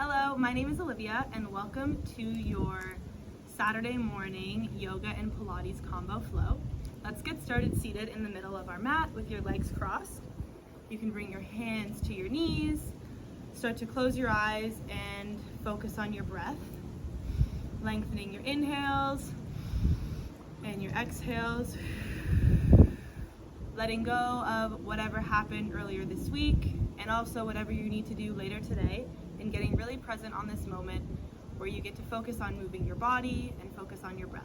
Hello, my name is Olivia and welcome to your Saturday morning yoga and Pilates combo flow. Let's get started seated in the middle of our mat with your legs crossed. You can bring your hands to your knees, start to close your eyes and focus on your breath, lengthening your inhales and your exhales, letting go of whatever happened earlier this week and also whatever you need to do later today, and getting really present on this moment where you get to focus on moving your body and focus on your breath.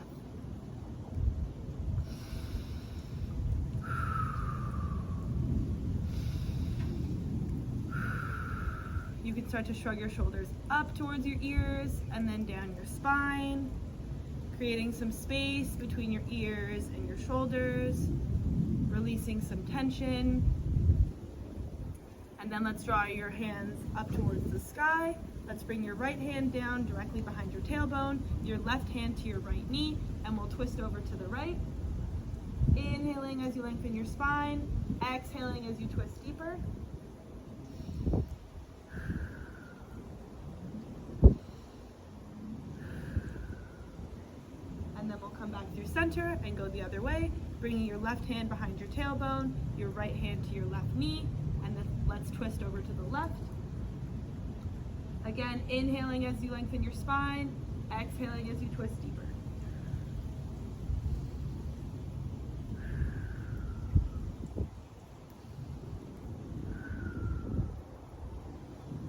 You can start to shrug your shoulders up towards your ears and then down your spine, creating some space between your ears and your shoulders, releasing some tension. And then let's draw your hands up towards the sky. Let's bring your right hand down directly behind your tailbone, your left hand to your right knee, and we'll twist over to the right. Inhaling as you lengthen your spine, exhaling as you twist deeper. And then we'll come back through center and go the other way, bringing your left hand behind your tailbone, your right hand to your left knee, and then let's twist over to the left. Again, inhaling as you lengthen your spine, exhaling as you twist deeper.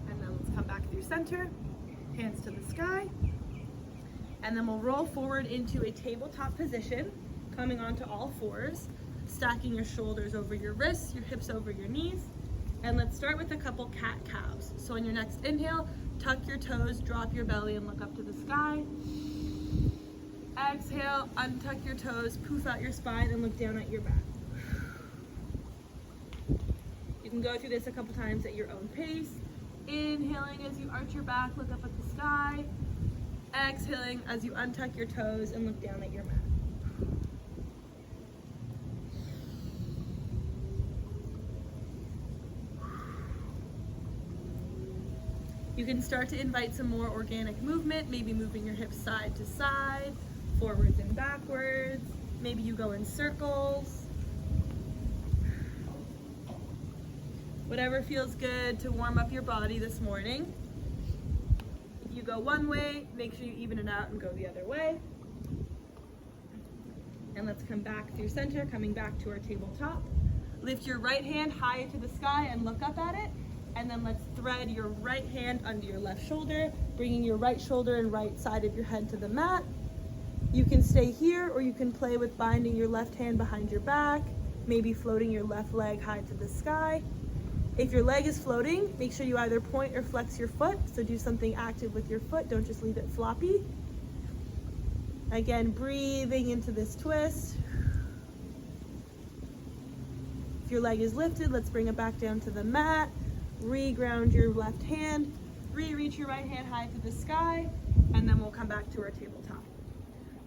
And then let's come back through center, hands to the sky. And then we'll roll forward into a tabletop position, coming onto all fours, stacking your shoulders over your wrists, your hips over your knees. And let's start with a couple cat-cows. So on your next inhale, tuck your toes, drop your belly, and look up to the sky. Exhale, untuck your toes, poof out your spine, and look down at your back. You can go through this a couple times at your own pace. Inhaling as you arch your back, look up at the sky. Exhaling as you untuck your toes and look down at your mat. You can start to invite some more organic movement, maybe moving your hips side to side, forwards and backwards. Maybe you go in circles. Whatever feels good to warm up your body this morning. If you go one way, make sure you even it out and go the other way. And let's come back through center, coming back to our tabletop. Lift your right hand high to the sky and look up at it. And then let's thread your right hand under your left shoulder, bringing your right shoulder and right side of your head to the mat. You can stay here, or you can play with binding your left hand behind your back, maybe floating your left leg high to the sky. If your leg is floating, make sure you either point or flex your foot, so do something active with your foot, don't just leave it floppy. Again, breathing into this twist. If your leg is lifted, let's bring it back down to the mat. Re-ground your left hand, re-reach your right hand high to the sky, and then we'll come back to our tabletop.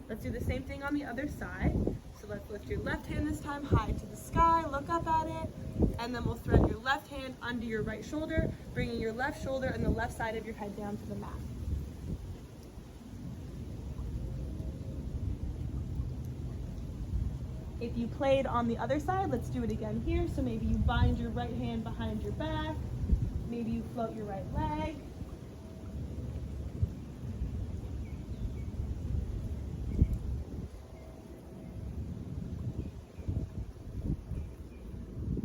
Let's do the same thing on the other side. So let's lift your left hand this time high to the sky, look up at it, and then we'll thread your left hand under your right shoulder, bringing your left shoulder and the left side of your head down to the mat. If you played on the other side, let's do it again here. So maybe you bind your right hand behind your back. Maybe you float your right leg.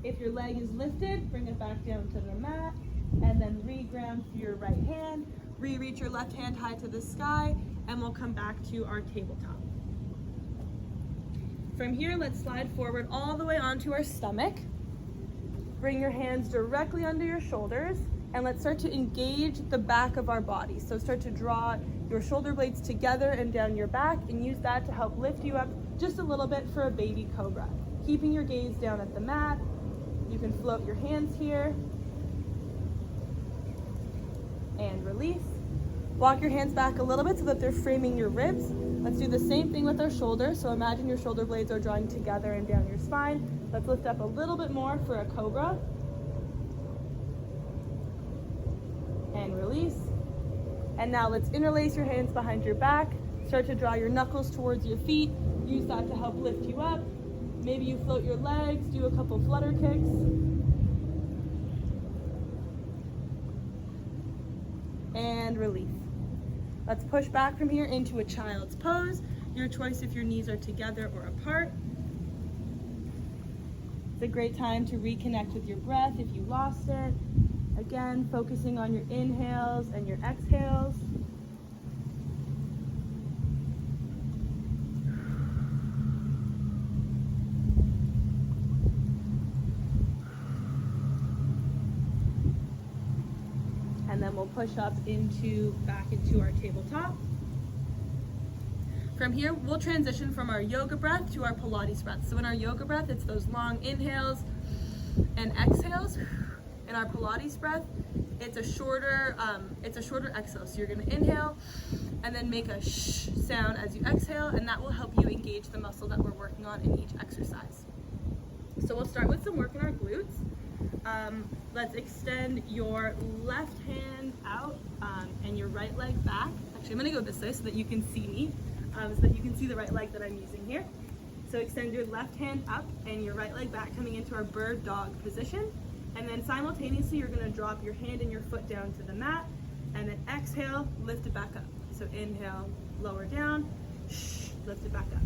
If your leg is lifted, bring it back down to the mat, and then re-ground through your right hand. Re-reach your left hand high to the sky, and we'll come back to our tabletop. From here, let's slide forward all the way onto our stomach. Bring your hands directly under your shoulders, and let's start to engage the back of our body. So start to draw your shoulder blades together and down your back, and use that to help lift you up just a little bit for a baby cobra. Keeping your gaze down at the mat. You can float your hands here. And release. Walk your hands back a little bit so that they're framing your ribs. Let's do the same thing with our shoulders. So imagine your shoulder blades are drawing together and down your spine. Let's lift up a little bit more for a cobra. And release. And now let's interlace your hands behind your back. Start to draw your knuckles towards your feet. Use that to help lift you up. Maybe you float your legs, do a couple flutter kicks. And release. Let's push back from here into a child's pose. Your choice if your knees are together or apart. It's a great time to reconnect with your breath if you lost it. Again, focusing on your inhales and your exhales. And then we'll push up back into our tabletop. From here, we'll transition from our yoga breath to our Pilates breath. So in our yoga breath, it's those long inhales and exhales. In our Pilates breath, it's a shorter exhale. So you're gonna inhale and then make a shh sound as you exhale, and that will help you engage the muscle that we're working on in each exercise. So we'll start with some work in our glutes. Let's extend your left hand out and your right leg back. Actually, I'm gonna go this way so that you can see me, so that you can see the right leg that I'm using here. So extend your left hand up and your right leg back, coming into our bird dog position. And then simultaneously, you're gonna drop your hand and your foot down to the mat, and then exhale, lift it back up. So inhale, lower down, lift it back up.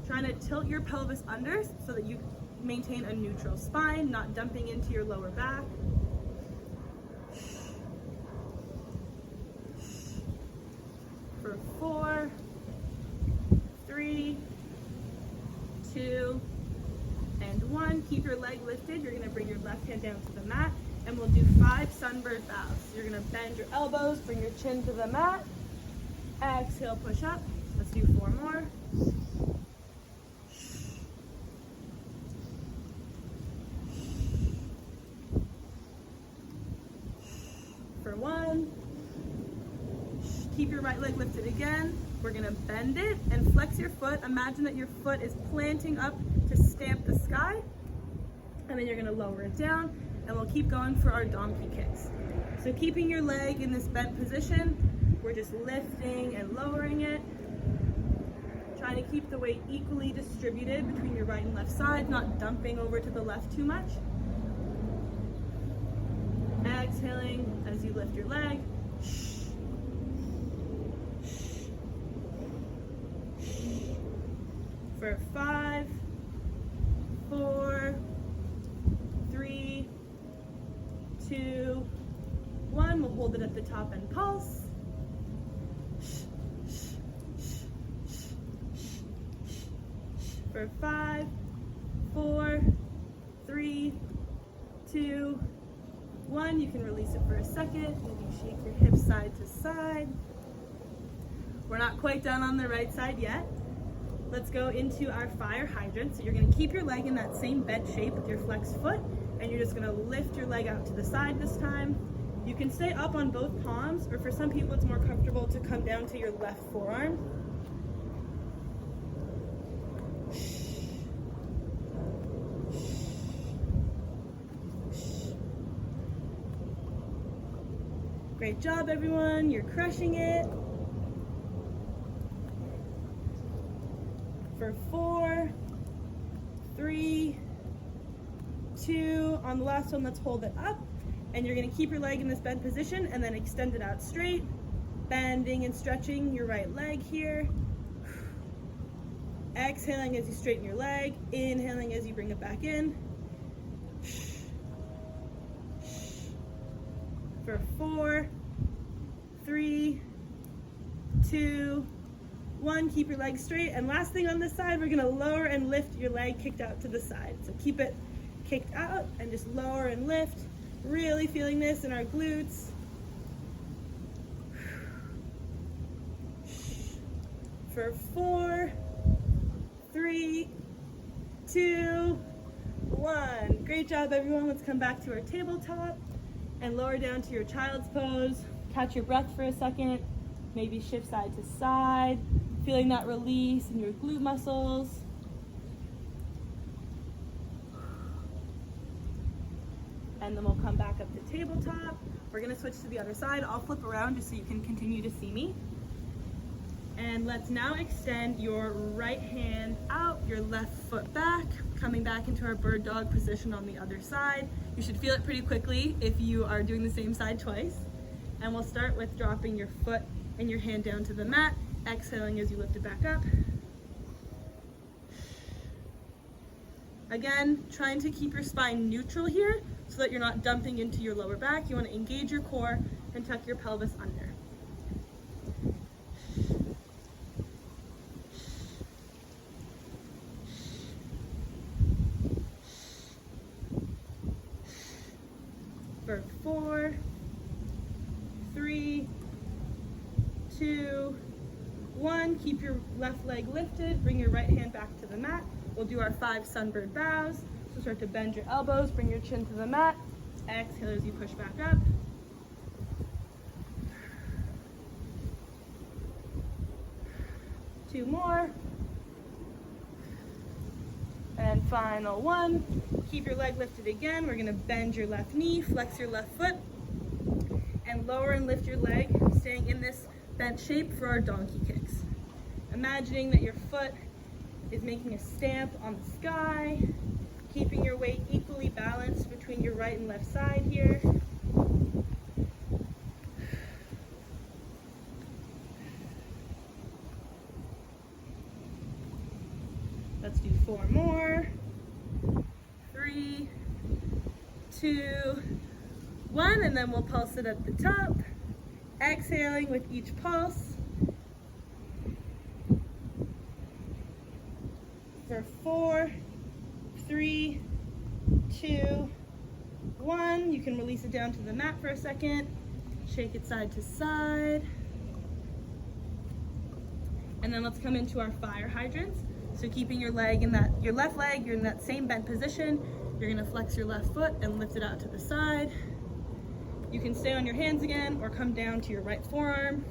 Trying to tilt your pelvis under so that you maintain a neutral spine, not dumping into your lower back. For 4, 3, 2, and 1. Keep your leg lifted. You're going to bring your left hand down to the mat, and we'll do 5 sunbird bows. You're going to bend your elbows, bring your chin to the mat. Exhale, push up. Let's do 4 more. For 1. Keep your right leg lifted again. We're gonna bend it and flex your foot. Imagine that your foot is planting up to stamp the sky. And then you're gonna lower it down, and we'll keep going for our donkey kicks. So keeping your leg in this bent position, we're just lifting and lowering it. Trying to keep the weight equally distributed between your right and left side, not dumping over to the left too much. Exhaling as you lift your leg. For 5, 4, 3, 2, 1. We'll hold it at the top and pulse. For 5, 4, 3, 2, 1. You can release it for a second. Maybe shake your hips side to side. We're not quite done on the right side yet. Let's go into our fire hydrant. So you're going to keep your leg in that same bent shape with your flexed foot, and you're just going to lift your leg out to the side this time. You can stay up on both palms, or for some people it's more comfortable to come down to your left forearm. Great job, everyone. You're crushing it. For 4, 3, 2. On the last one, let's hold it up. And you're going to keep your leg in this bent position and then extend it out straight, bending and stretching your right leg here. Exhaling as you straighten your leg, inhaling as you bring it back in. For 4, 3, 2, 1. Keep your legs straight. And last thing on this side, we're going to lower and lift your leg kicked out to the side. So keep it kicked out and just lower and lift. Really feeling this in our glutes. For 4, 3, 2, 1. Great job, everyone. Let's come back to our tabletop and lower down to your child's pose. Catch your breath for a second. Maybe shift side to side. Feeling that release in your glute muscles. And then we'll come back up to tabletop. We're gonna switch to the other side. I'll flip around just so you can continue to see me. And let's now extend your right hand out, your left foot back, coming back into our bird dog position on the other side. You should feel it pretty quickly if you are doing the same side twice. And we'll start with dropping your foot and your hand down to the mat, exhaling as you lift it back up. Again, trying to keep your spine neutral here so that you're not dumping into your lower back. You want to engage your core and tuck your pelvis under. For 4, 3, 2, 1. Keep your left leg lifted. Bring your right hand back to the mat. We'll do our 5 sunbird bows. So start to bend your elbows, bring your chin to the mat. Exhale as you push back up. Two more. And final one. Keep your leg lifted again. We're gonna bend your left knee, flex your left foot, and lower and lift your leg, staying in this bent shape for our donkey kicks. Imagining that your foot is making a stamp on the sky, keeping your weight equally balanced between your right and left side here. Let's do 4 more. 3, 2, 1, and then we'll pulse it at the top. Exhaling with each pulse. For 4, 3, 2, 1. You can release it down to the mat for a second. Shake it side to side. And then let's come into our fire hydrants. So keeping your leg in that, your left leg, you're in that same bent position. You're gonna flex your left foot and lift it out to the side. You can stay on your hands again or come down to your right forearm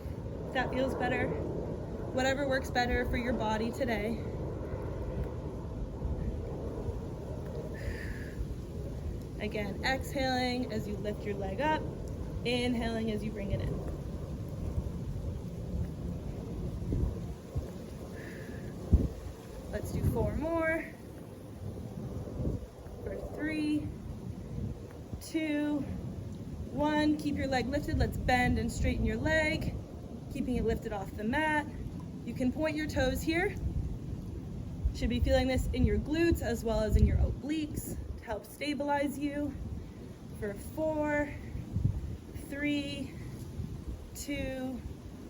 if that feels better. Whatever works better for your body today. Again, exhaling as you lift your leg up, inhaling as you bring it in. Let's do 4 more. For 3, 2, 1. Keep your leg lifted. Let's bend and straighten your leg, keeping it lifted off the mat. You can point your toes here. Should be feeling this in your glutes as well as in your obliques to help stabilize you. For 4, 3, 2,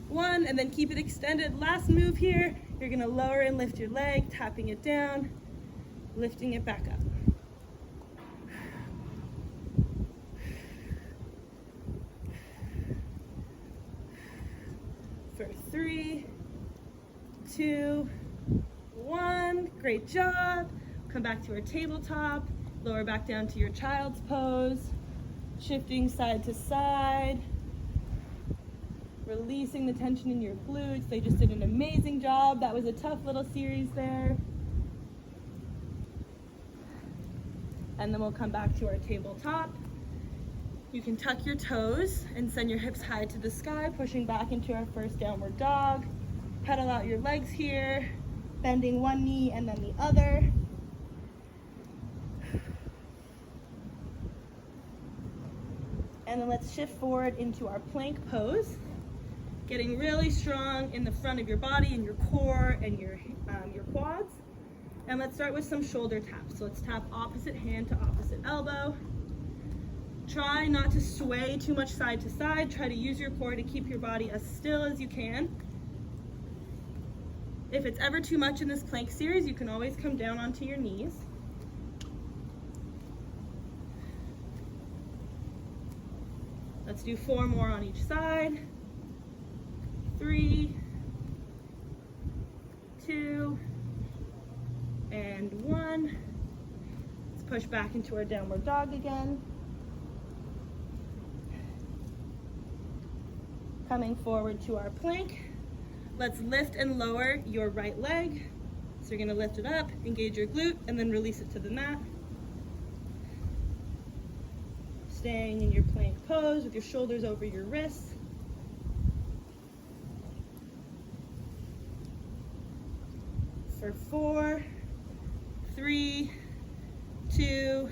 1, and then keep it extended. Last move here. You're gonna lower and lift your leg, tapping it down, lifting it back up. For 3, 2, 1, great job. Come back to our tabletop, lower back down to your child's pose, shifting side to side, releasing the tension in your glutes. They just did an amazing job. That was a tough little series there. And then we'll come back to our tabletop. You can tuck your toes and send your hips high to the sky, pushing back into our first downward dog. Pedal out your legs here, bending one knee and then the other. And then let's shift forward into our plank pose. Getting really strong in the front of your body and your core and your quads. And let's start with some shoulder taps. So let's tap opposite hand to opposite elbow. Try not to sway too much side to side. Try to use your core to keep your body as still as you can. If it's ever too much in this plank series, you can always come down onto your knees. Let's do 4 more on each side. 3, 2, and 1. Let's push back into our downward dog again. Coming forward to our plank. Let's lift and lower your right leg. So you're gonna lift it up, engage your glute, and then release it to the mat. staying in your plank pose with your shoulders over your wrists. For 4, 3, 2,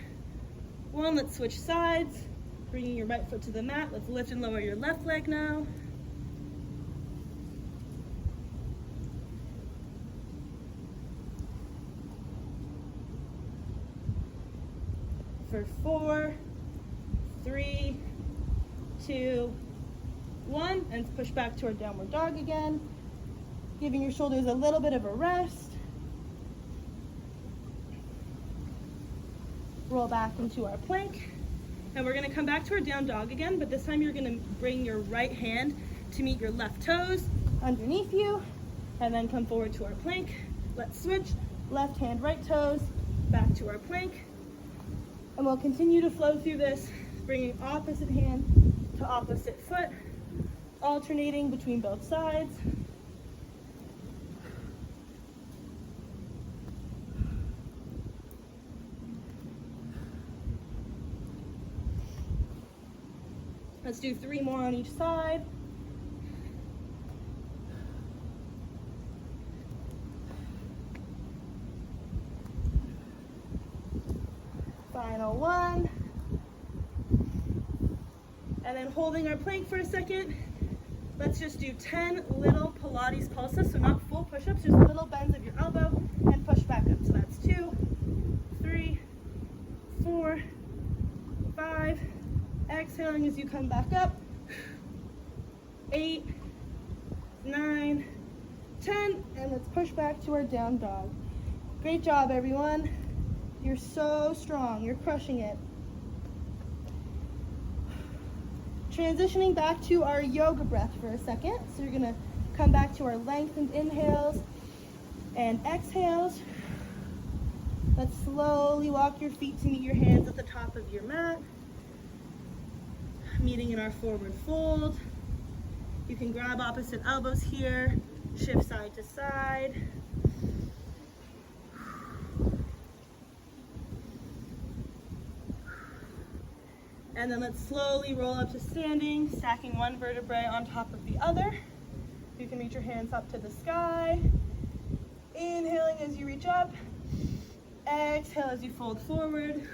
1. Let's switch sides. Bringing your right foot to the mat. Let's lift and lower your left leg now. For 4, 3, 2, 1, and push back to our downward dog again. Giving your shoulders a little bit of a rest. Roll back into our plank. And we're gonna come back to our down dog again, but this time you're gonna bring your right hand to meet your left toes underneath you, and then come forward to our plank. Let's switch, left hand, right toes, back to our plank. And we'll continue to flow through this, bringing opposite hand to opposite foot, alternating between both sides. Let's do 3 more on each side. Final one. And then holding our plank for a second, let's just do 10 little Pilates pulses, so not full push-ups, just little bends of your elbow and push back up. So that's 2, 3, 4, 5, exhaling as you come back up, 8, 9, 10, and let's push back to our down dog. Great job, everyone. You're so strong, you're crushing it. Transitioning back to our yoga breath for a second. So you're gonna come back to our lengthened inhales and exhales. Let's slowly walk your feet to meet your hands at the top of your mat. Meeting in our forward fold. You can grab opposite elbows here, shift side to side. And then let's slowly roll up to standing, stacking one vertebrae on top of the other. You can reach your hands up to the sky. Inhaling as you reach up. Exhale as you fold forward.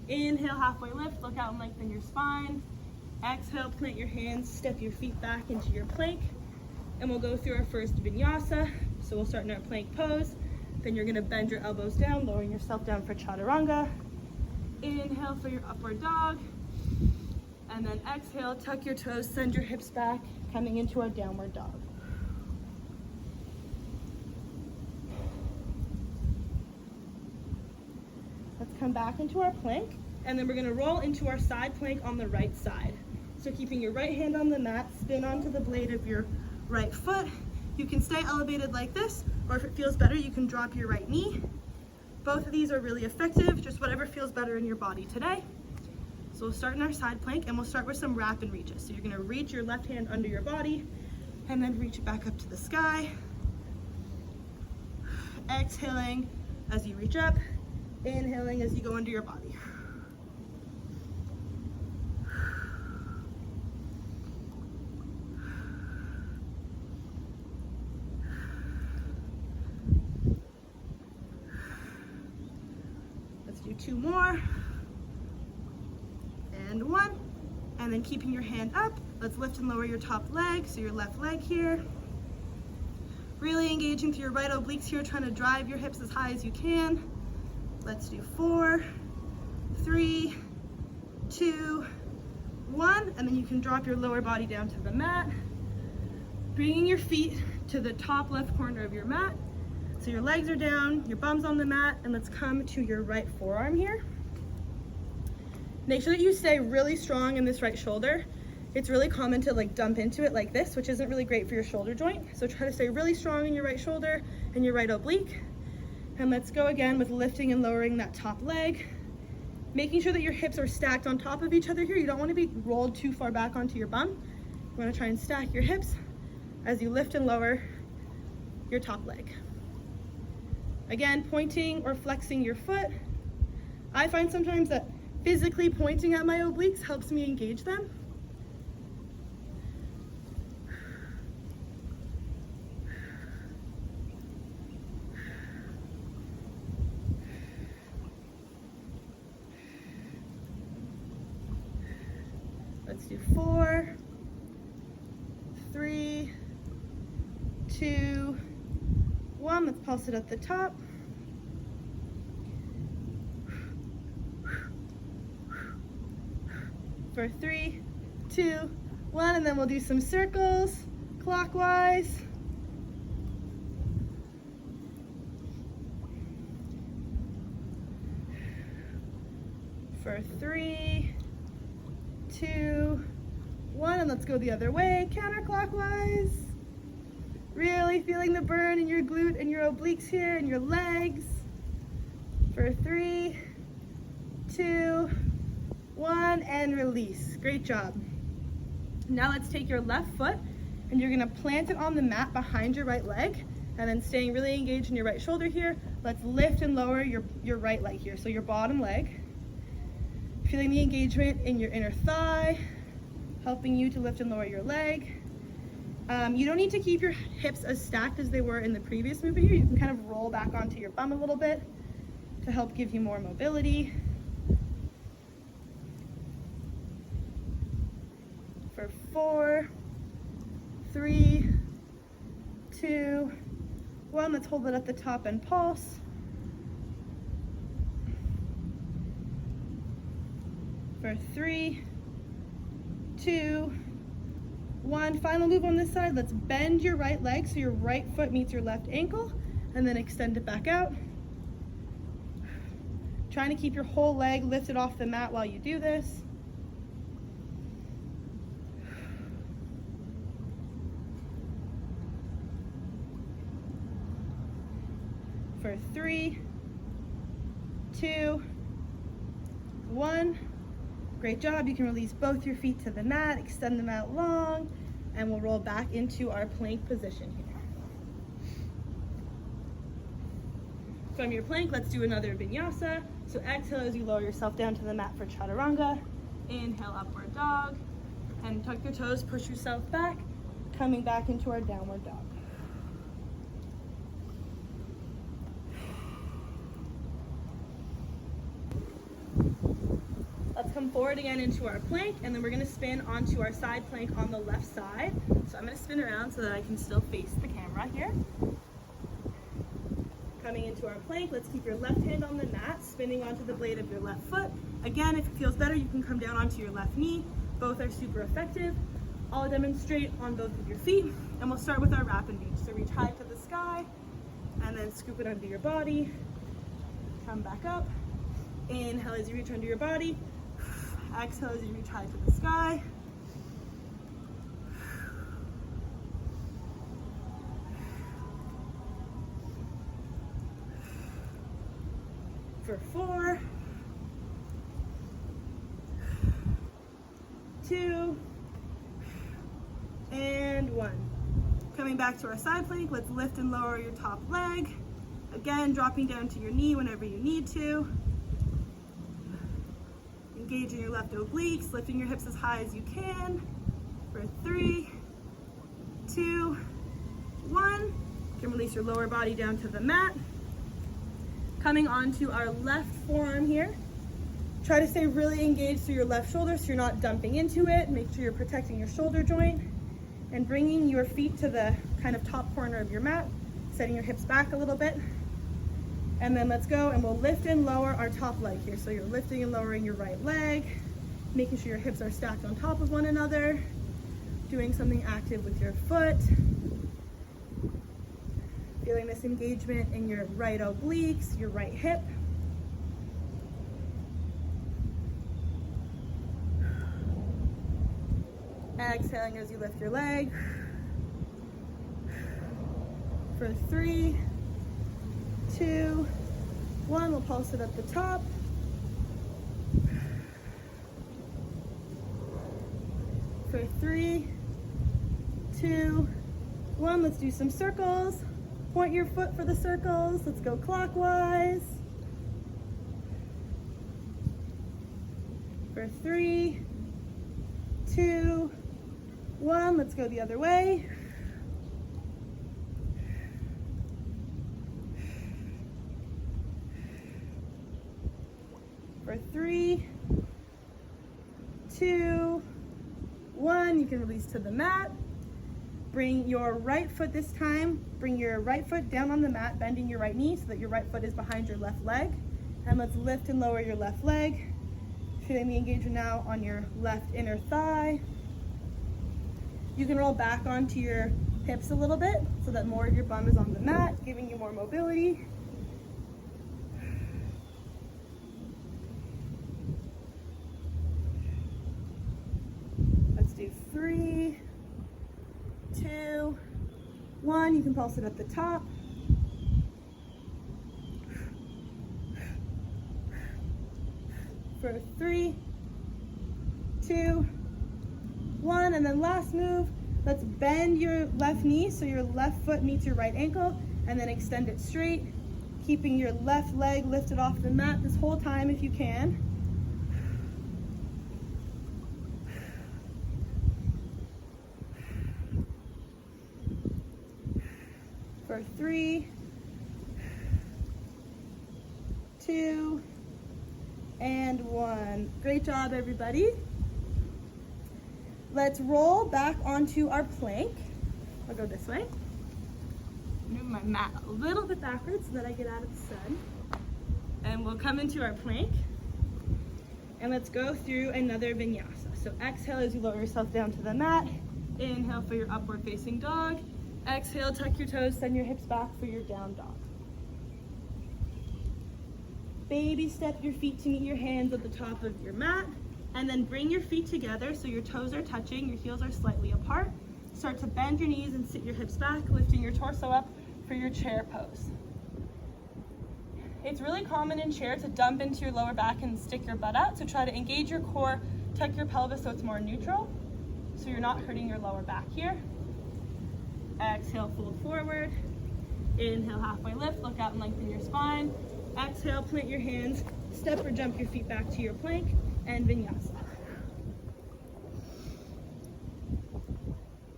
Inhale, halfway lift, look out and lengthen your spine. Exhale, plant your hands, step your feet back into your plank. And we'll go through our first vinyasa. So we'll start in our plank pose. Then you're gonna bend your elbows down, lowering yourself down for chaturanga. Inhale for your upward dog. And then exhale, tuck your toes, send your hips back, coming into our downward dog. Let's come back into our plank, and then we're gonna roll into our side plank on the right side. So keeping your right hand on the mat, spin onto the blade of your right foot. You can stay elevated like this, or if it feels better, you can drop your right knee. Both of these are really effective, just whatever feels better in your body today. So we'll start in our side plank, and we'll start with some rapid reaches. So you're gonna reach your left hand under your body, and then reach it back up to the sky. Exhaling as you reach up, inhaling as you go under your body. Let's do 2 more. And 1. And then keeping your hand up, let's lift and lower your top leg, so your left leg here. Really engaging through your right obliques here, trying to drive your hips as high as you can. Let's do 4, 3, 2, 1, and then you can drop your lower body down to the mat. Bringing your feet to the top left corner of your mat. So your legs are down, your bum's on the mat, and let's come to your right forearm here. Make sure that you stay really strong in this right shoulder. It's really common to dump into it like this, which isn't really great for your shoulder joint. So try to stay really strong in your right shoulder and your right oblique. And let's go again with lifting and lowering that top leg. Making sure that your hips are stacked on top of each other here. You don't want to be rolled too far back onto your bum. You want to try and stack your hips as you lift and lower your top leg. Again, pointing or flexing your foot. I find sometimes that physically pointing at my obliques helps me engage them. Let's do 4, 3, 2, 1. Let's pulse it at the top. For 3, 2, 1, and then we'll do some circles clockwise. For 3, 2, 1, and let's go the other way, counterclockwise. Really feeling the burn in your glute and your obliques here and your legs. For 3, 2, 1, and release. Great job. Now let's take your left foot and you're gonna plant it on the mat behind your right leg, and then staying really engaged in your right shoulder here. Let's lift and lower your right leg here, so your bottom leg. Feeling the engagement in your inner thigh, helping you to lift and lower your leg. You don't need to keep your hips as stacked as they were in the previous movement here. You can kind of roll back onto your bum a little bit to help give you more mobility. For 4, 3, 2, 1, let's hold it at the top and pulse. For 3, 2, 1, final move on this side. Let's bend your right leg so your right foot meets your left ankle, and then extend it back out. Trying to keep your whole leg lifted off the mat while you do this. For 3, 2, 1. Great job. You can release both your feet to the mat, extend them out long, and we'll roll back into our plank position here. From your plank, let's do another vinyasa. So exhale as you lower yourself down to the mat for chaturanga. Inhale, upward dog, and tuck your toes, push yourself back, coming back into our downward dog. Let's come forward again into our plank, and then we're going to spin onto our side plank on the left side. So I'm going to spin around so that I can still face the camera here. Coming into our plank, let's keep your left hand on the mat, spinning onto the blade of your left foot. Again, if it feels better, you can come down onto your left knee. Both are super effective. I'll demonstrate on both of your feet, and we'll start with our rapid reach. So reach high to the sky, and then scoop it under your body. Come back up. Inhale as you reach under your body. Exhale as you reach high to the sky. For 4, 2, and 1. Coming back to our side plank, let's lift and lower your top leg. Again, dropping down to your knee whenever you need to. Engaging your left obliques, lifting your hips as high as you can. For 3, 2, 1. You can release your lower body down to the mat. Coming onto our left forearm here. Try to stay really engaged through your left shoulder so you're not dumping into it. Make sure you're protecting your shoulder joint. And bringing your feet to the kind of top corner of your mat, setting your hips back a little bit. And then let's go and we'll lift and lower our top leg here. So you're lifting and lowering your right leg, making sure your hips are stacked on top of one another, doing something active with your foot, feeling this engagement in your right obliques, your right hip. Exhaling as you lift your leg. For 3, 2, 1, we'll pulse it at the top. For 3, 2, 1, let's do some circles. Point your foot for the circles. Let's go clockwise. For 3, 2, 1. Let's go the other way. For 3, 2, 1. You can release to the mat. Bring your right foot this time. Bring your right foot down on the mat, bending your right knee so that your right foot is behind your left leg. And let's lift and lower your left leg. Feeling the engagement now on your left inner thigh. You can roll back onto your hips a little bit so that more of your bum is on the mat, giving you more mobility. Let's do 3, 2, 1. You can pulse it at the top. For 3, 2, 1, and then last move, let's bend your left knee so your left foot meets your right ankle, and then extend it straight, keeping your left leg lifted off the mat this whole time if you can. For 3, 2, and 1. Great job, everybody. Let's roll back onto our plank. I'll go this way. Move my mat a little bit backwards so that I get out of the sun. And we'll come into our plank. And let's go through another vinyasa. So exhale as you lower yourself down to the mat. Inhale for your upward facing dog. Exhale, tuck your toes, send your hips back for your down dog. Baby step your feet to meet your hands at the top of your mat, and then bring your feet together so your toes are touching, your heels are slightly apart. Start to bend your knees and sit your hips back, lifting your torso up for your chair pose. It's really common in chair to dump into your lower back and stick your butt out, so try to engage your core, tuck your pelvis so it's more neutral, so you're not hurting your lower back here. Exhale, fold forward. Inhale, halfway lift, look out and lengthen your spine. Exhale, plant your hands, step or jump your feet back to your plank, and vinyasa.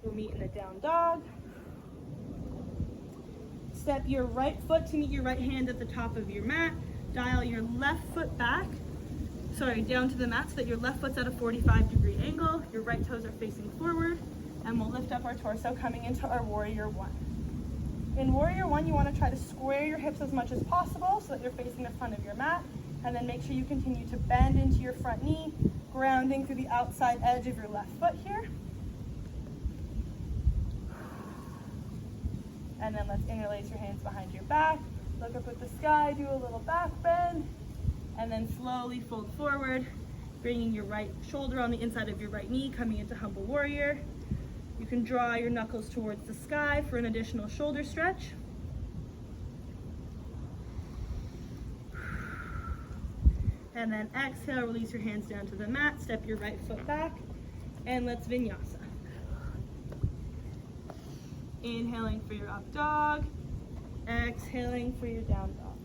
We'll meet in the down dog. Step your right foot to meet your right hand at the top of your mat. Dial your left foot back, down to the mat so that your left foot's at a 45-degree angle. Your right toes are facing forward, and we'll lift up our torso coming into our warrior one. In warrior one, you want to try to square your hips as much as possible so that you're facing the front of your mat, and then make sure you continue to bend into your front knee, grounding through the outside edge of your left foot here. And then let's interlace your hands behind your back, look up at the sky, do a little back bend, and then slowly fold forward, bringing your right shoulder on the inside of your right knee, coming into humble warrior. You can draw your knuckles towards the sky for an additional shoulder stretch. And then exhale, release your hands down to the mat, step your right foot back, and let's vinyasa. Inhaling for your up dog, exhaling for your down dog.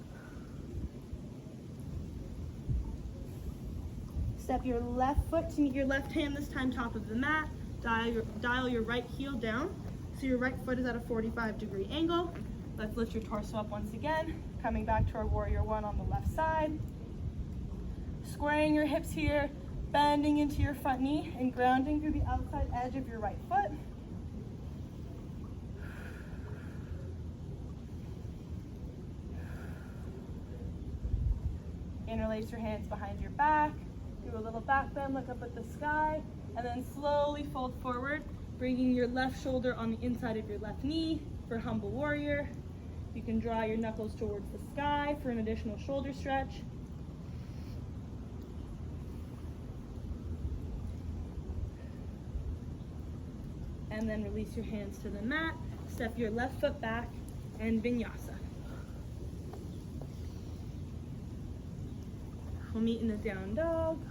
Step your left foot to meet your left hand, this time top of the mat. Dial your right heel down so your right foot is at a 45-degree angle. Let's lift your torso up once again, coming back to our warrior one on the left side. Squaring your hips here, bending into your front knee and grounding through the outside edge of your right foot. Interlace your hands behind your back, do a little back bend, look up at the sky, and then slowly fold forward, bringing your left shoulder on the inside of your left knee for humble warrior. You can draw your knuckles towards the sky for an additional shoulder stretch. And then release your hands to the mat, step your left foot back, and vinyasa. We'll meet in the down dog.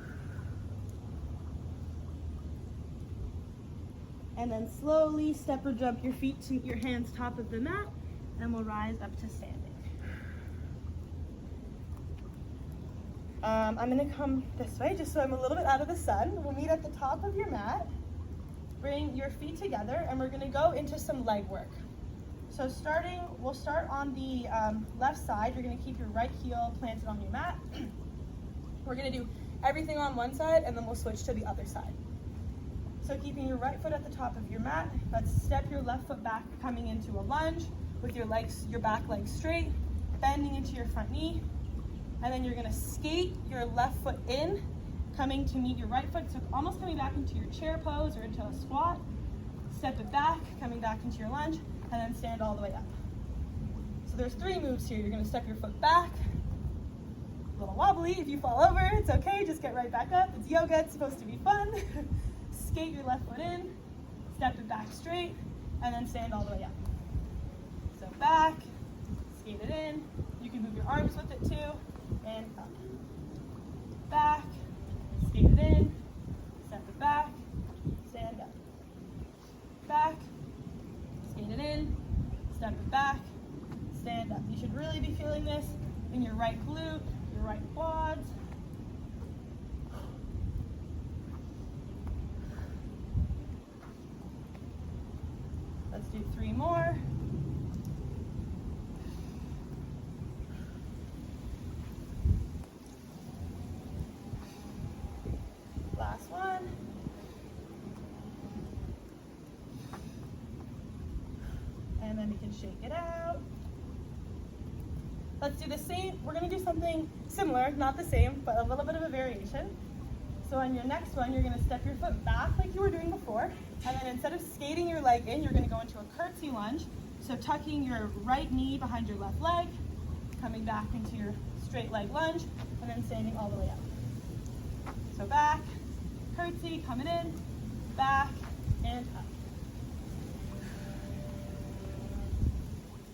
And then slowly step or jump your feet to meet your hands top of the mat, and we'll rise up to standing. I'm gonna come this way just so I'm a little bit out of the sun. We'll meet at the top of your mat. Bring your feet together and we're gonna go into some leg work. So we'll start on the left side. You're gonna keep your right heel planted on your mat. We're gonna do everything on one side and then we'll switch to the other side. So keeping your right foot at the top of your mat, let's step your left foot back, coming into a lunge with your back leg straight, bending into your front knee. And then you're gonna skate your left foot in, coming to meet your right foot. So almost coming back into your chair pose or into a squat. Step it back, coming back into your lunge, and then stand all the way up. So there's 3 moves here. You're gonna step your foot back, a little wobbly. If you fall over, it's okay, just get right back up. It's yoga, it's supposed to be fun. Skate your left foot in, step it back straight, and then stand all the way up. So back, skate it in. You can move your arms with it too, and up. Back, skate it in, step it back, stand up. Back, skate it in, step it back, stand up. You should really be feeling this in your right glute, your right quads. Let's do 3 more. Last one. And then we can shake it out. Let's do the same. We're going to do something similar, not the same, but a little bit of a variation. So on your next one, you're going to step your foot back like you were doing before. And then instead of skating your leg in, you're going to go into a curtsy lunge. So tucking your right knee behind your left leg, coming back into your straight leg lunge, and then standing all the way up. So back, curtsy, coming in, back, and up.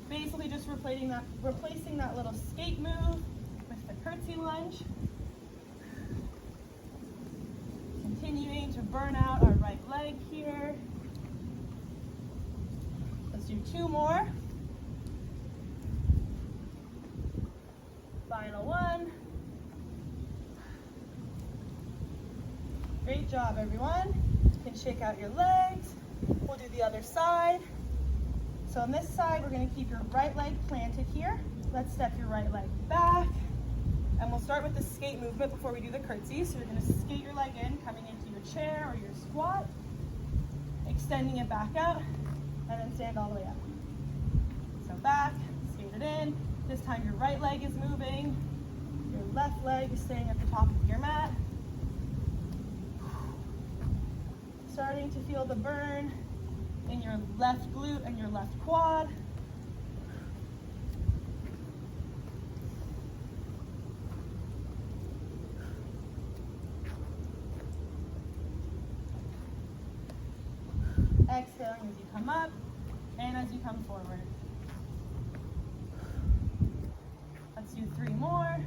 Basically just replacing that little skate move with the curtsy lunge. Continuing to burn out our right leg here. Let's do 2 more. Final one. Great job, everyone. You can shake out your legs. We'll do the other side. So on this side, we're going to keep your right leg planted here. Let's step your right leg back. And we'll start with the skate movement before we do the curtsy. So you're going to skate your leg in, coming into your chair or your squat, extending it back out, and then stand all the way up. So back, skate it in. This time your right leg is moving. Your left leg is staying at the top of your mat. Starting to feel the burn in your left glute and your left quad. Exhaling as you come up and as you come forward. Let's do 3 more.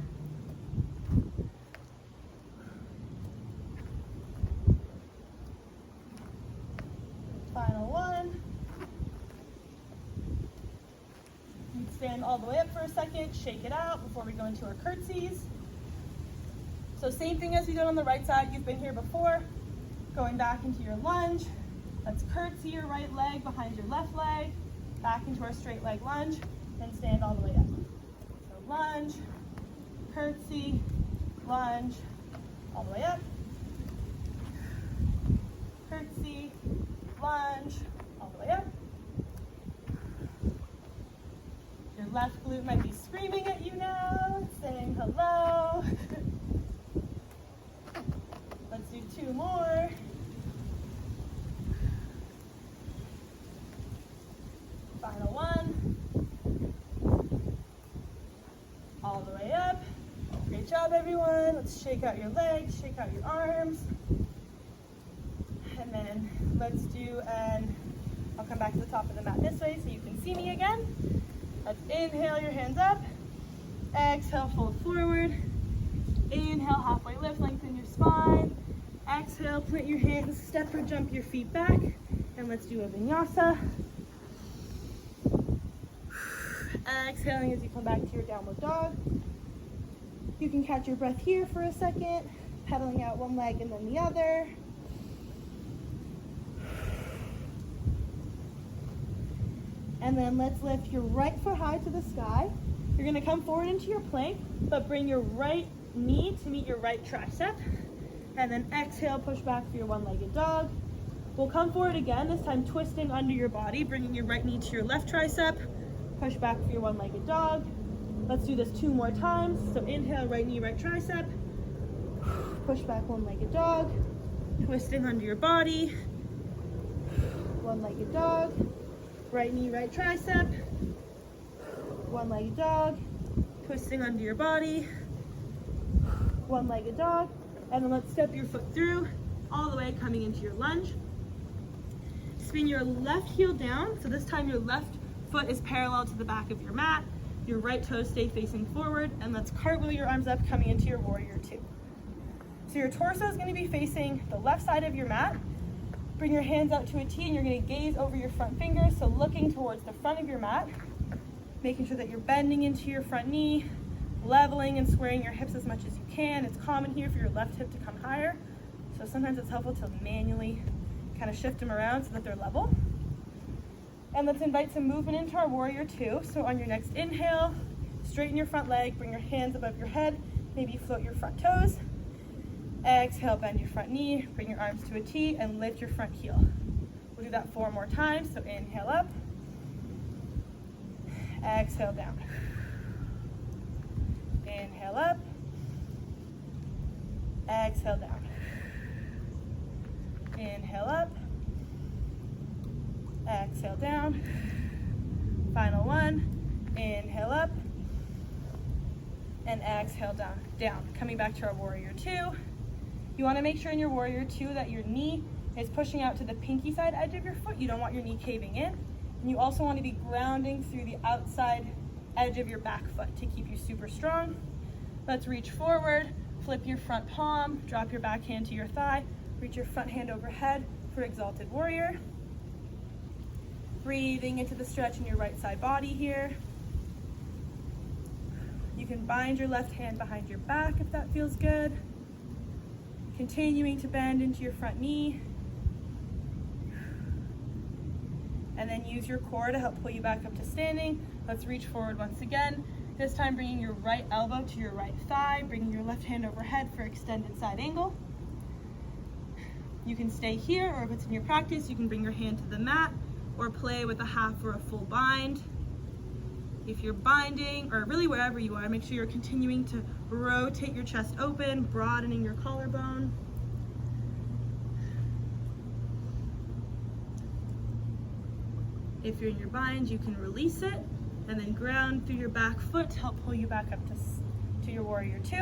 Final one. You can stand all the way up for a second, shake it out before we go into our curtsies. So same thing as we did on the right side, you've been here before. Going back into your lunge. Let's curtsy your right leg behind your left leg, back into our straight leg lunge, and stand all the way up. So lunge, curtsy, lunge, all the way up. Curtsy, lunge, all the way up. Your left glute might be screaming at you now, saying hello. Let's do 2 more. Final one. All the way up. Great job, everyone. Let's shake out your legs, shake out your arms. And then let's do I'll come back to the top of the mat this way so you can see me again. Let's inhale your hands up. Exhale, fold forward. Inhale, halfway lift, lengthen your spine. Exhale, plant your hands, step or jump your feet back. And let's do a vinyasa. Exhaling as you come back to your downward dog. You can catch your breath here for a second, pedaling out one leg and then the other. And then let's lift your right foot high to the sky. You're gonna come forward into your plank, but bring your right knee to meet your right tricep. And then exhale, push back for your one-legged dog. We'll come forward again, this time twisting under your body, bringing your right knee to your left tricep. Push back for your one-legged dog. Let's do this 2 more times. So inhale, right knee, right tricep. Push back, one-legged dog. Twisting under your body. One-legged dog. Right knee, right tricep. One-legged dog. Twisting under your body. One-legged dog. And then let's step your foot through all the way, coming into your lunge. Spin your left heel down. So this time your left foot is parallel to the back of your mat. Your right toes stay facing forward. And let's cartwheel your arms up, coming into your warrior 2. So your torso is going to be facing the left side of your mat. Bring your hands out to a T and you're going to gaze over your front fingers. So looking towards the front of your mat, making sure that you're bending into your front knee, leveling and squaring your hips as much as you can. It's common here for your left hip to come higher. So sometimes it's helpful to manually kind of shift them around so that they're level. And let's invite some movement into our warrior 2. So on your next inhale, straighten your front leg, bring your hands above your head, maybe float your front toes. Exhale, bend your front knee, bring your arms to a T, and lift your front heel. We'll do that 4 more times. So inhale up, exhale down. Inhale up, exhale down. Inhale up, exhale down. Final one, inhale up, and exhale down. Coming back to our warrior 2. You want to make sure in your warrior 2 that your knee is pushing out to the pinky side edge of your foot. You don't want your knee caving in. And you also want to be grounding through the outside edge of your back foot to keep you super strong. Let's reach forward, flip your front palm, drop your back hand to your thigh, reach your front hand overhead for exalted warrior. Breathing into the stretch in your right side body here. You can bind your left hand behind your back if that feels good. Continuing to bend into your front knee. And then use your core to help pull you back up to standing. Let's reach forward once again. This time bringing your right elbow to your right thigh, bringing your left hand overhead for extended side angle. You can stay here, or if it's in your practice, you can bring your hand to the mat or play with a half or a full bind. If you're binding, or really wherever you are, make sure you're continuing to rotate your chest open, broadening your collarbone. If you're in your bind, you can release it and then ground through your back foot to help pull you back up to your warrior 2.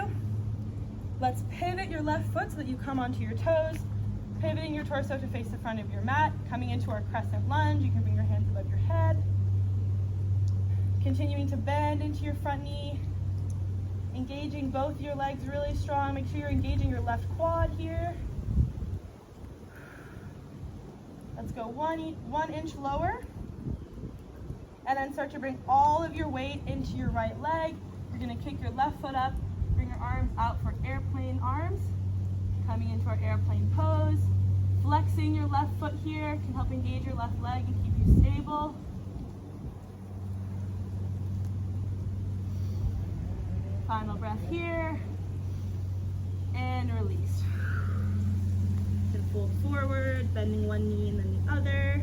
Let's pivot your left foot so that you come onto your toes, pivoting your torso to face the front of your mat, coming into our crescent lunge. You can bring your hands above your head. Continuing to bend into your front knee, engaging both your legs really strong. Make sure you're engaging your left quad here. Let's go 1 inch lower. And then start to bring all of your weight into your right leg. You're gonna kick your left foot up, bring your arms out for airplane arms. Coming into our airplane pose. Flexing your left foot here can help engage your left leg and keep you stable. Final breath here, and release. And fold forward, bending one knee and then the other.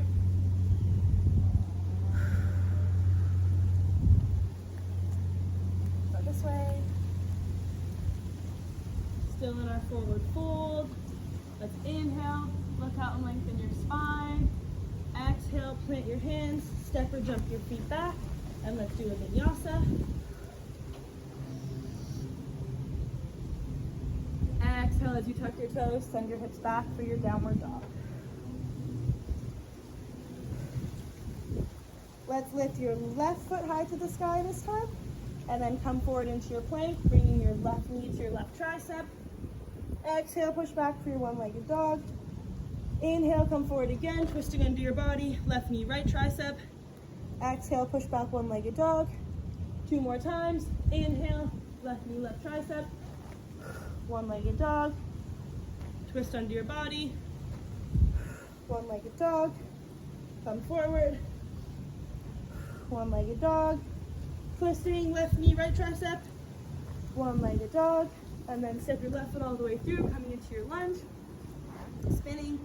Go this way. Still in our forward fold. Let's inhale, look out and lengthen your spine. Exhale, plant your hands, step or jump your feet back, and let's do a vinyasa. Exhale as you tuck your toes, send your hips back for your downward dog. Let's lift your left foot high to the sky this time, and then come forward into your plank, bringing your left knee to your left tricep. Exhale, push back for your one-legged dog. Inhale, come forward again, twisting under your body, left knee, right tricep. Exhale, push back one-legged dog. 2 more times. Inhale, left knee, left tricep, one-legged dog, twist under your body, one-legged dog, come forward, one-legged dog, twisting, left knee, right tricep, one-legged dog, and then step your left foot all the way through, coming into your lunge, spinning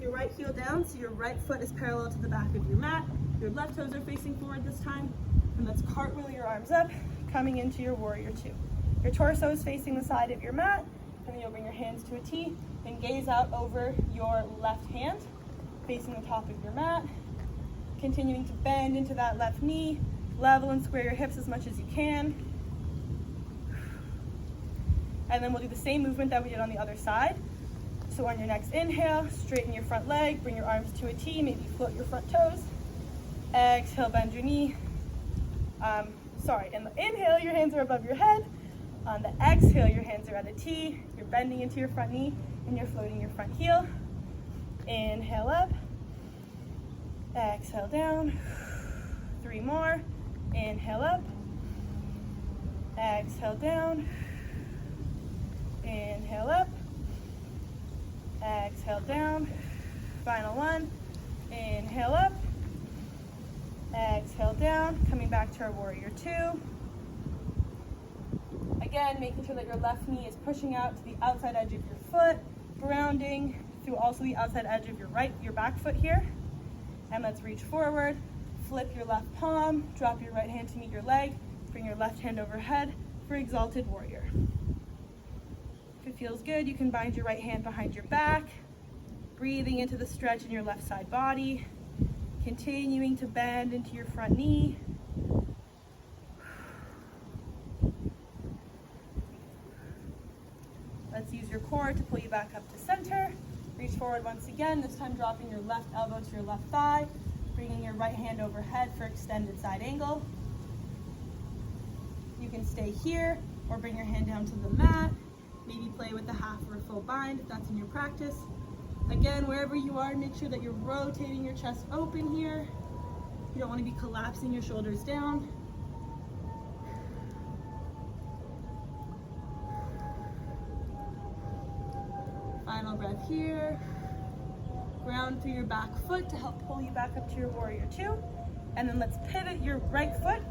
your right heel down so your right foot is parallel to the back of your mat. Your left toes are facing forward this time, and let's cartwheel your arms up, coming into your warrior two. Your torso is facing the side of your mat, and then you'll bring your hands to a T and gaze out over your left hand, facing the top of your mat, continuing to bend into that left knee, level and square your hips as much as you can. And then we'll do the same movement that we did on the other side. So on your next inhale, straighten your front leg, bring your arms to a T, maybe float your front toes. Exhale, bend your knee. In the inhale, your hands are above your head. On the exhale, your hands are at a T. You're bending into your front knee and you're floating your front heel. Inhale up. Exhale down. 3 more. Inhale up. Exhale down. Inhale up. Exhale down. Final one. Inhale up. Exhale down. Coming back to our warrior two. Again, making sure that your left knee is pushing out to the outside edge of your foot, grounding through also the outside edge of your back foot here. And let's reach forward, flip your left palm, drop your right hand to meet your leg, bring your left hand overhead for exalted warrior. If it feels good, you can bind your right hand behind your back, breathing into the stretch in your left side body, continuing to bend into your front knee. Let's use your core to pull you back up to center. Reach forward once again, this time dropping your left elbow to your left thigh, bringing your right hand overhead for extended side angle. You can stay here or bring your hand down to the mat. Maybe play with the half or a full bind if that's in your practice. Again, wherever you are, make sure that you're rotating your chest open here. You don't want to be collapsing your shoulders down. Final breath here. Ground through your back foot to help pull you back up to your warrior two. And then let's pivot your right foot,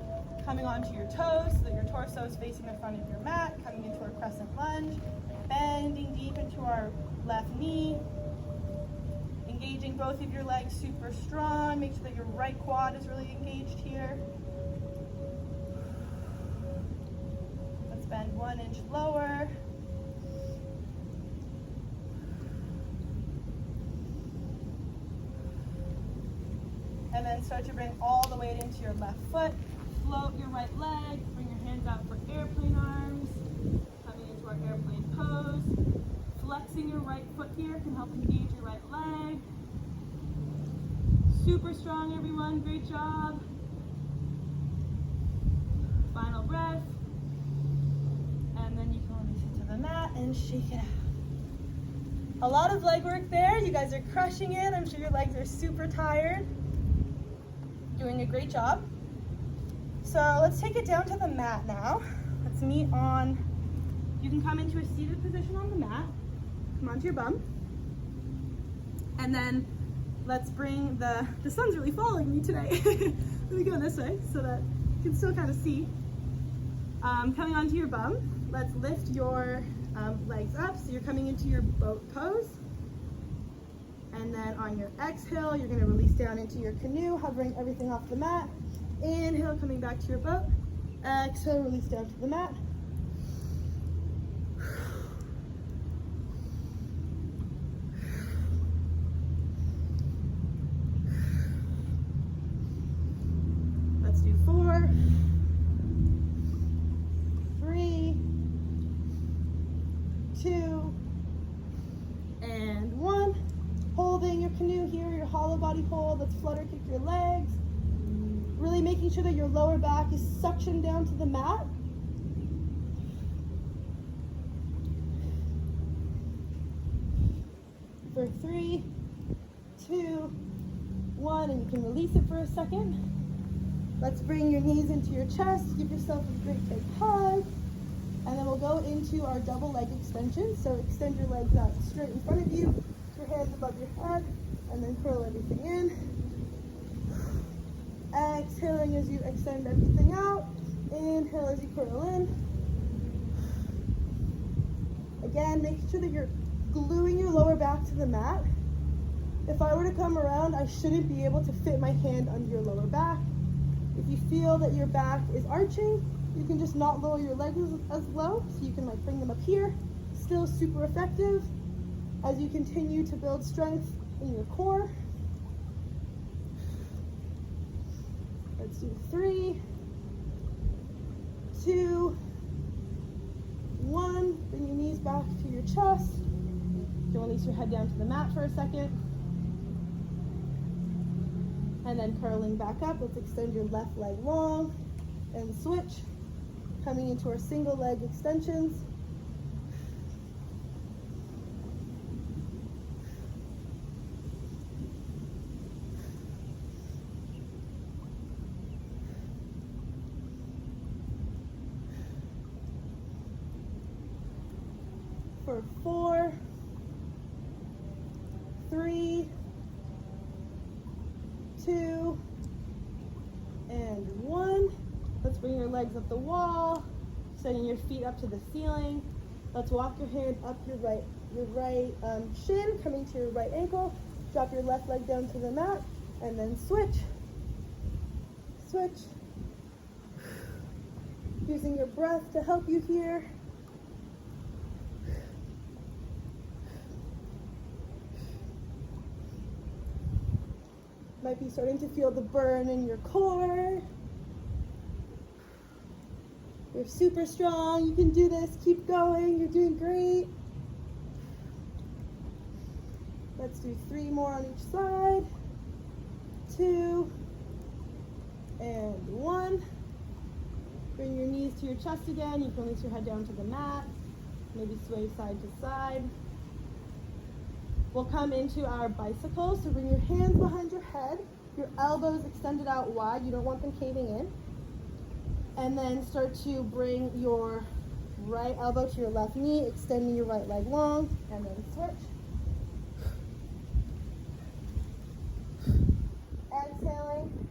coming onto your toes so that your torso is facing the front of your mat, coming into our crescent lunge, bending deep into our left knee, engaging both of your legs super strong. Make sure that your right quad is really engaged here. Let's bend 1 inch lower. And then start to bring all the weight into your left foot. Float your right leg, bring your hands out for airplane arms, coming into our airplane pose. Flexing your right foot here can help engage your right leg. Super strong, everyone, great job. Final breath. And then you can release it to the mat and shake it out. A lot of leg work there, you guys are crushing it. I'm sure your legs are super tired. Doing a great job. So let's take it down to the mat now. Let's meet on, you can come into a seated position on the mat, come onto your bum, and then let's bring the sun's really following me today. Let me go this way so that you can still kind of see. Coming onto your bum, let's lift your legs up so you're coming into your boat pose. And then on your exhale, you're going to release down into your canoe, hovering everything off the mat. Inhale, coming back to your boat. Exhale, release down to the mat. Let's do 4, 3, 2, and 1. Holding your canoe here, your hollow body hold. Let's flutter kick your legs. Really making sure that your lower back is suctioned down to the mat. For 3, 2, 1, and you can release it for a second. Let's bring your knees into your chest. Give yourself a great big hug. And then we'll go into our double leg extension. So extend your legs out straight in front of you, your hands above your head, and then curl everything in. Exhaling as you extend everything out. Inhale as you curl in. Again, making sure that you're gluing your lower back to the mat. If I were to come around, I shouldn't be able to fit my hand under your lower back. If you feel that your back is arching, you can just not lower your legs as low, so you can like bring them up here. Still super effective as you continue to build strength in your core. Let's do 3, 2, 1. Bring your knees back to your chest. You can release your head down to the mat for a second. And then curling back up, let's extend your left leg long and switch. Coming into our single leg extensions. For 4, 3, 2, and 1. Let's bring your legs up the wall, sending your feet up to the ceiling. Let's walk your hand up your right shin, coming to your right ankle. Drop your left leg down to the mat, and then switch. Switch. Using your breath to help you here. Might be starting to feel the burn in your core. You're super strong. You can do this. Keep going. You're doing great. Let's do 3 more on each side. 2 and 1. Bring your knees to your chest again. You can release your head down to the mat. Maybe sway side to side. We'll come into our bicycle. So bring your hands behind your head. Your elbows extended out wide. You don't want them caving in. And then start to bring your right elbow to your left knee, extending your right leg long, and then switch. Exhaling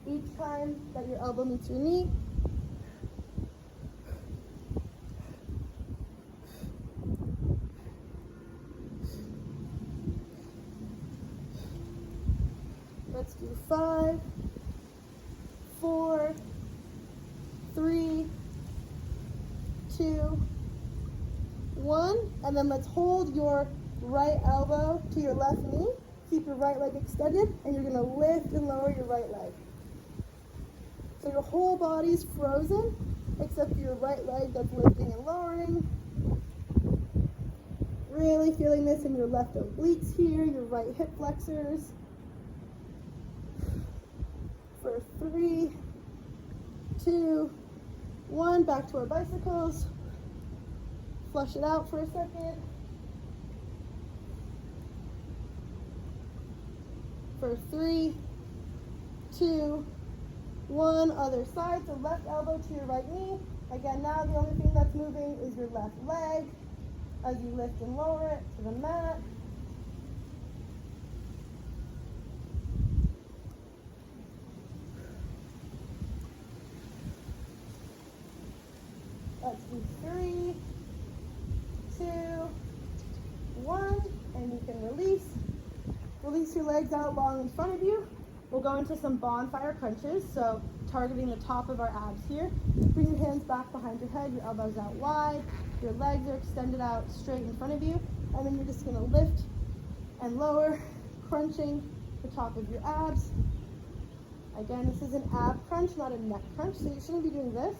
each time that your elbow meets your knee. Let's do 5, 4, 3, 2, 1, and then let's hold your right elbow to your left knee. Keep your right leg extended, and you're going to lift and lower your right leg. So your whole body's frozen, except for your right leg that's lifting and lowering. Really feeling this in your left obliques here, your right hip flexors. For 3, 2, 1, back to our bicycles. Flush it out for a second. For 3, 2, 1, other side. So left elbow to your right knee. Again, now the only thing that's moving is your left leg as you lift and lower it to the mat. Let's do 3, 2, 1, and you can release. Release your legs out long in front of you. We'll go into some bonfire crunches, so targeting the top of our abs here. Bring your hands back behind your head, your elbows out wide, your legs are extended out straight in front of you, and then you're just going to lift and lower, crunching the top of your abs. Again, this is an ab crunch, not a neck crunch, so you shouldn't be doing this.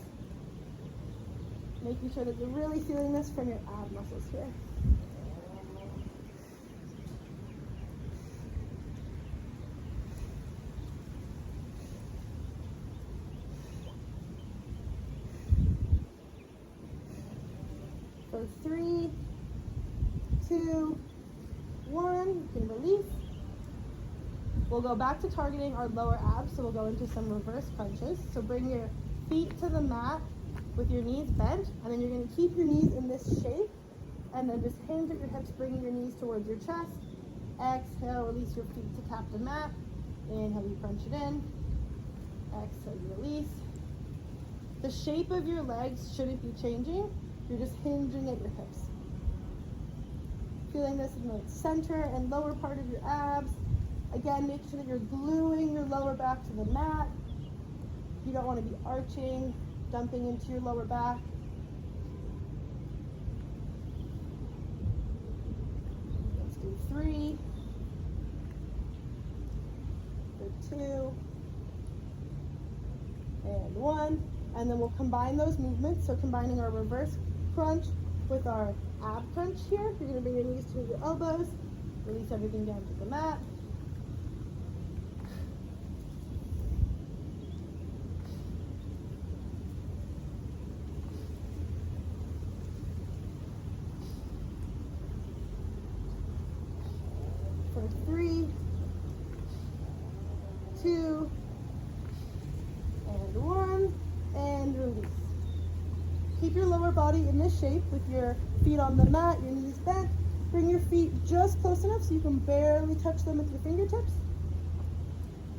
Making sure that you're really feeling this from your ab muscles here. For 3, 2, 1, you can release. We'll go back to targeting our lower abs, so we'll go into some reverse crunches. So bring your feet to the mat, with your knees bent, and then you're going to keep your knees in this shape, and then just hinge at your hips, bringing your knees towards your chest. Exhale, release your feet to tap the mat. Inhale, you crunch it in. Exhale, you release. The shape of your legs shouldn't be changing. You're just hinging at your hips. Feeling this in the center and lower part of your abs. Again, make sure that you're gluing your lower back to the mat. You don't want to be arching, dumping into your lower back. Let's do 3, for 2, and 1. And then we'll combine those movements. So combining our reverse crunch with our ab crunch here. You're going to bring your knees to your elbows. Release everything down to the mat. For 3, 2, and 1, and release. Keep your lower body in this shape with your feet on the mat, your knees bent. Bring your feet just close enough so you can barely touch them with your fingertips.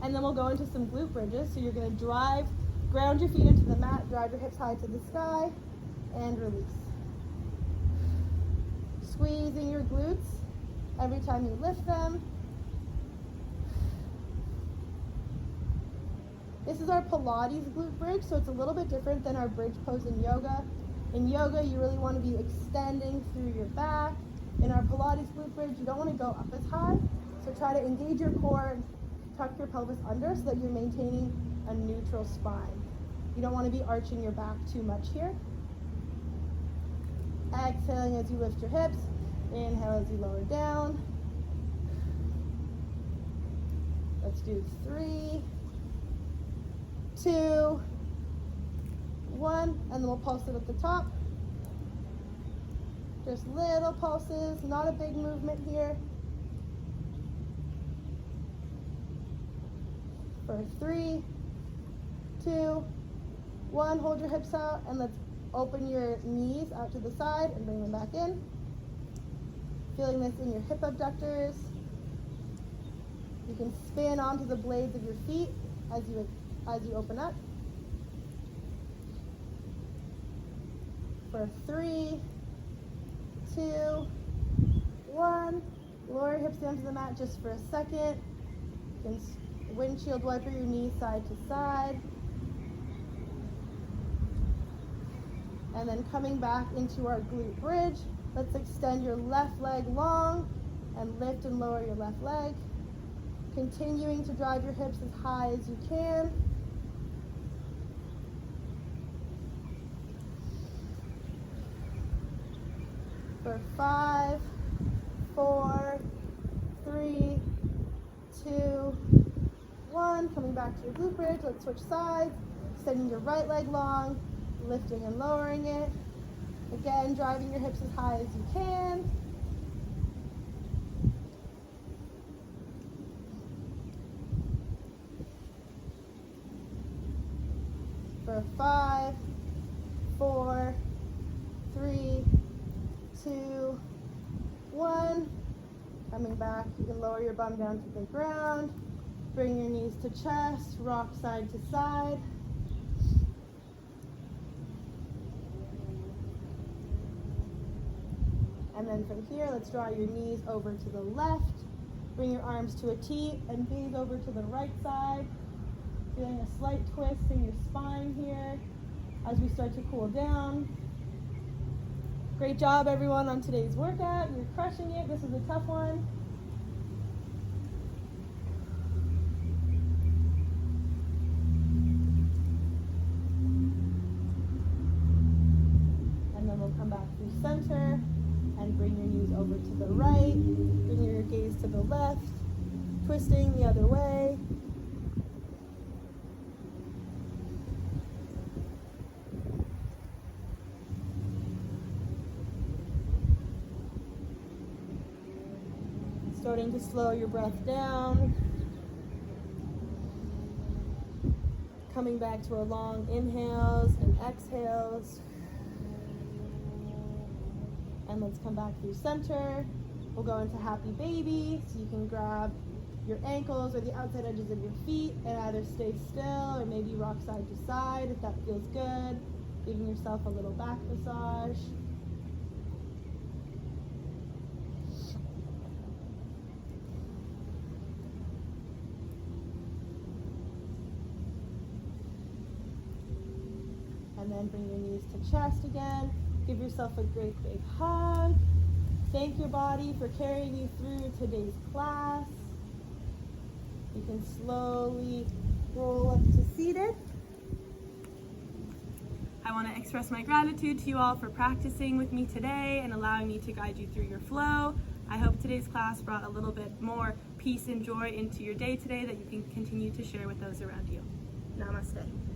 And then we'll go into some glute bridges. So you're going to ground your feet into the mat, drive your hips high to the sky, and release. Squeezing your glutes every time you lift them. This is our Pilates glute bridge, so it's a little bit different than our bridge pose in yoga. In yoga, you really want to be extending through your back. In our Pilates glute bridge, you don't want to go up as high, so try to engage your core and tuck your pelvis under so that you're maintaining a neutral spine. You don't want to be arching your back too much here. Exhaling as you lift your hips. Inhale as you lower down. Let's do 3, 2, 1, and then we'll pulse it at the top. Just little pulses, not a big movement here. For 3, 2, 1, hold your hips out, and let's open your knees out to the side and bring them back in. Feeling this in your hip abductors. You can spin onto the blades of your feet as you open up. For 3, 2, 1. Lower your hips down to the mat just for a second. You can windshield wiper your knees side to side. And then coming back into our glute bridge, let's extend your left leg long and lift and lower your left leg. Continuing to drive your hips as high as you can. For 5, 4, 3, 2, 1. Coming back to your glute bridge, let's switch sides. Extending your right leg long, lifting and lowering it. Again, driving your hips as high as you can. For 5, 4, 3, 2, 1. Coming back, you can lower your bum down to the ground. Bring your knees to chest, rock side to side. And then from here, let's draw your knees over to the left. Bring your arms to a T and gaze over to the right side. Feeling a slight twist in your spine here as we start to cool down. Great job, everyone, on today's workout. You're crushing it. This is a tough one. And then we'll come back through center and bring your knees over to the right. Bring your gaze to the left. Twisting the other way. Starting to slow your breath down. coming back to our long inhales and exhales. And let's come back through center. We'll go into happy baby, so you can grab your ankles or the outside edges of your feet and either stay still or maybe rock side to side if that feels good. Giving yourself a little back massage. And then bring your knees to chest again. Give yourself a great big hug. Thank your body for carrying you through today's class. You can slowly roll up to seated. I want to express my gratitude to you all for practicing with me today and allowing me to guide you through your flow. I hope today's class brought a little bit more peace and joy into your day today that you can continue to share with those around you. Namaste.